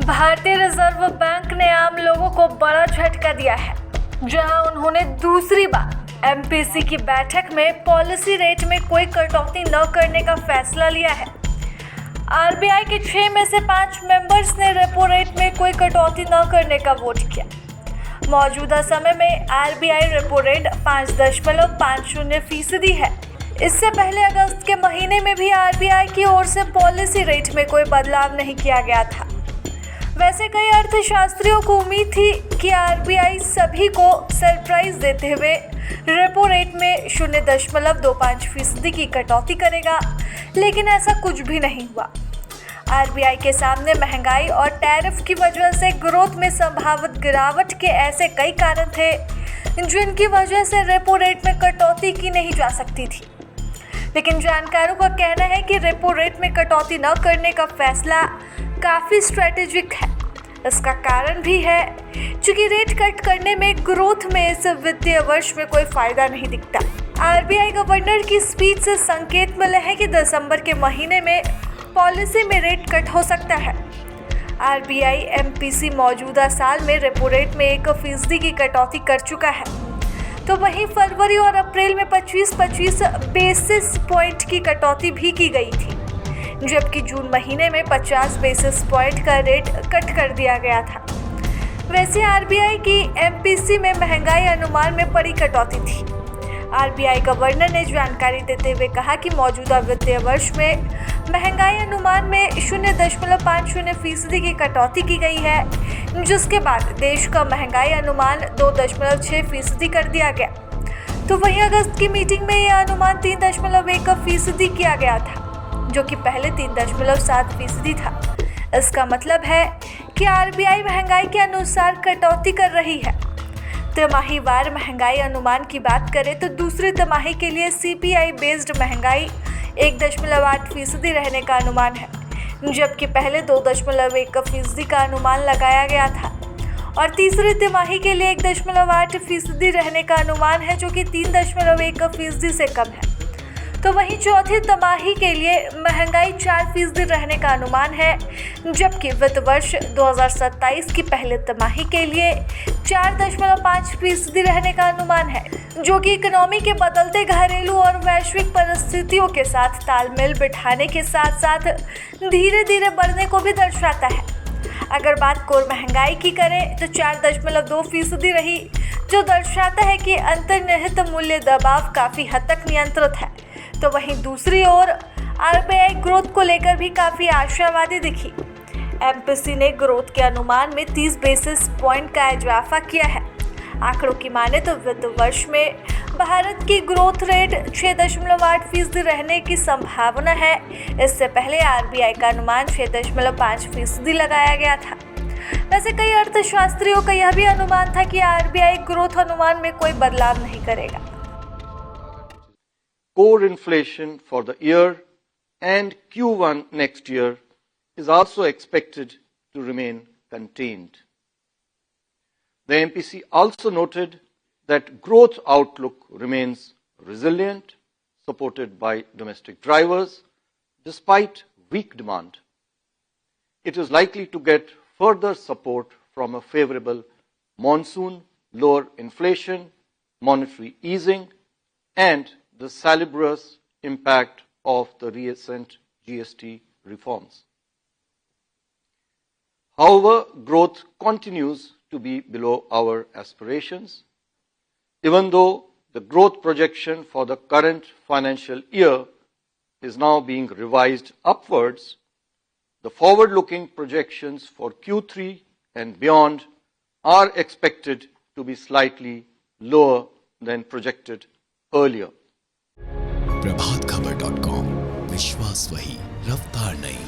भारतीय reserve bank ने आम लोगों को बड़ा झटका दिया है, जहां उन्होंने दूसरी बार एमपीसी की बैठक में पॉलिसी रेट में कोई कटौती न करने का फैसला लिया है। आरबीआई के 6 में से 5 मेंबर्स ने रेपो रेट में कोई कटौती न करने का वोट किया। मौजूदा समय में आरबीआई रेपो रेट 5.50% है। इससे पहले अगस्त के महीने में भी आरबीआई की ओर से पॉलिसी रेट में कोई बदलाव नहीं किया गया था। वैसे कई अर्थशास्त्रियों को उम्मीद थी कि आरबीआई सभी को सरप्राइज देते हुए रेपो रेट में 0.25% की कटौती करेगा, लेकिन ऐसा कुछ भी नहीं हुआ। आरबीआई के सामने महंगाई और टैरिफ की वजह से ग्रोथ में संभावित गिरावट के ऐसे कई कारण थे जिनकी वजह से रेपो रेट में कटौती की नहीं जा सकती थी। लेकिन जानकारों का कहना है कि रेपो रेट में कटौती न करने का फैसला काफ़ी स्ट्रेटेजिक है। इसका कारण भी है क्योंकि रेट कट करने में ग्रोथ में इस वित्तीय वर्ष में कोई फायदा नहीं दिखता। आरबीआई गवर्नर की स्पीच से संकेत मिले हैं कि दिसंबर के महीने में पॉलिसी में रेट कट हो सकता है। आरबीआई एमपीसी मौजूदा साल में रेपो रेट में 1% की कटौती कर चुका है, तो वहीं फरवरी और अप्रैल में 25 बेसिस पॉइंट की कटौती भी की गई थी, जबकि जून महीने में 50 बेसिस पॉइंट का रेट कट कर दिया गया था। वैसे आरबीआई की एमपीसी में महंगाई अनुमान में बड़ी कटौती थी। आरबीआई गवर्नर ने जानकारी देते हुए कहा कि मौजूदा वित्तीय वर्ष में महंगाई अनुमान में 0.50% की कटौती की गई है, जिसके बाद देश का महंगाई अनुमान 2.6% कर दिया गया। तो वहीं अगस्त की मीटिंग में यह अनुमान 3.1% किया गया था, जो कि पहले 3.7% था। इसका मतलब है कि आरबीआई महंगाई के अनुसार कटौती कर रही है। तिमाहीवार महंगाई अनुमान की बात करें तो दूसरी तिमाही के लिए सीपीआई बेस्ड महंगाई 1.8% रहने का अनुमान है, जबकि पहले 2.1% का अनुमान लगाया गया था। और तीसरी तिमाही के लिए 1.8% रहने का अनुमान है, जो कि 3.1% से कम है। तो वहीं चौथी तिमाही के लिए महंगाई 4% रहने का अनुमान है, जबकि वित्त वर्ष 2027 की पहले तिमाही के लिए 4.5% रहने का अनुमान है, जो कि इकोनॉमी के बदलते घरेलू और वैश्विक परिस्थितियों के साथ तालमेल बिठाने के साथ साथ धीरे धीरे बढ़ने को भी दर्शाता है। अगर बात कोर महंगाई की करें तो 4.2% रही, जो दर्शाता है कि अंतर्निहित मूल्य दबाव काफ़ी हद तक नियंत्रित है। तो वहीं दूसरी ओर आरबीआई ग्रोथ को लेकर भी काफ़ी आशावादी दिखी। एमपीसी ने ग्रोथ के अनुमान में 30 बेसिस पॉइंट का इजाफा किया है। आंकड़ों की माने तो वित्त वर्ष में भारत की ग्रोथ रेट 6.8% रहने की संभावना है। इससे पहले आरबीआई का अनुमान 6.5% लगाया गया था। वैसे कई अर्थशास्त्रियों का यह भी अनुमान था कि आरबीआई ग्रोथ अनुमान में कोई बदलाव नहीं करेगा। Core inflation for the year and Q1 next year is also expected to remain contained. The MPC also noted that growth outlook remains resilient, supported by domestic drivers, despite weak demand. It is likely to get further support from a favorable monsoon, lower inflation, monetary easing, and the salubrious impact of the recent GST reforms. However, growth continues to be below our aspirations. Even though the growth projection for the current financial year is now being revised upwards, the forward-looking projections for Q3 and beyond are expected to be slightly lower than projected earlier. प्रभातखबर.com, विश्वास वही, रफ्तार नहीं।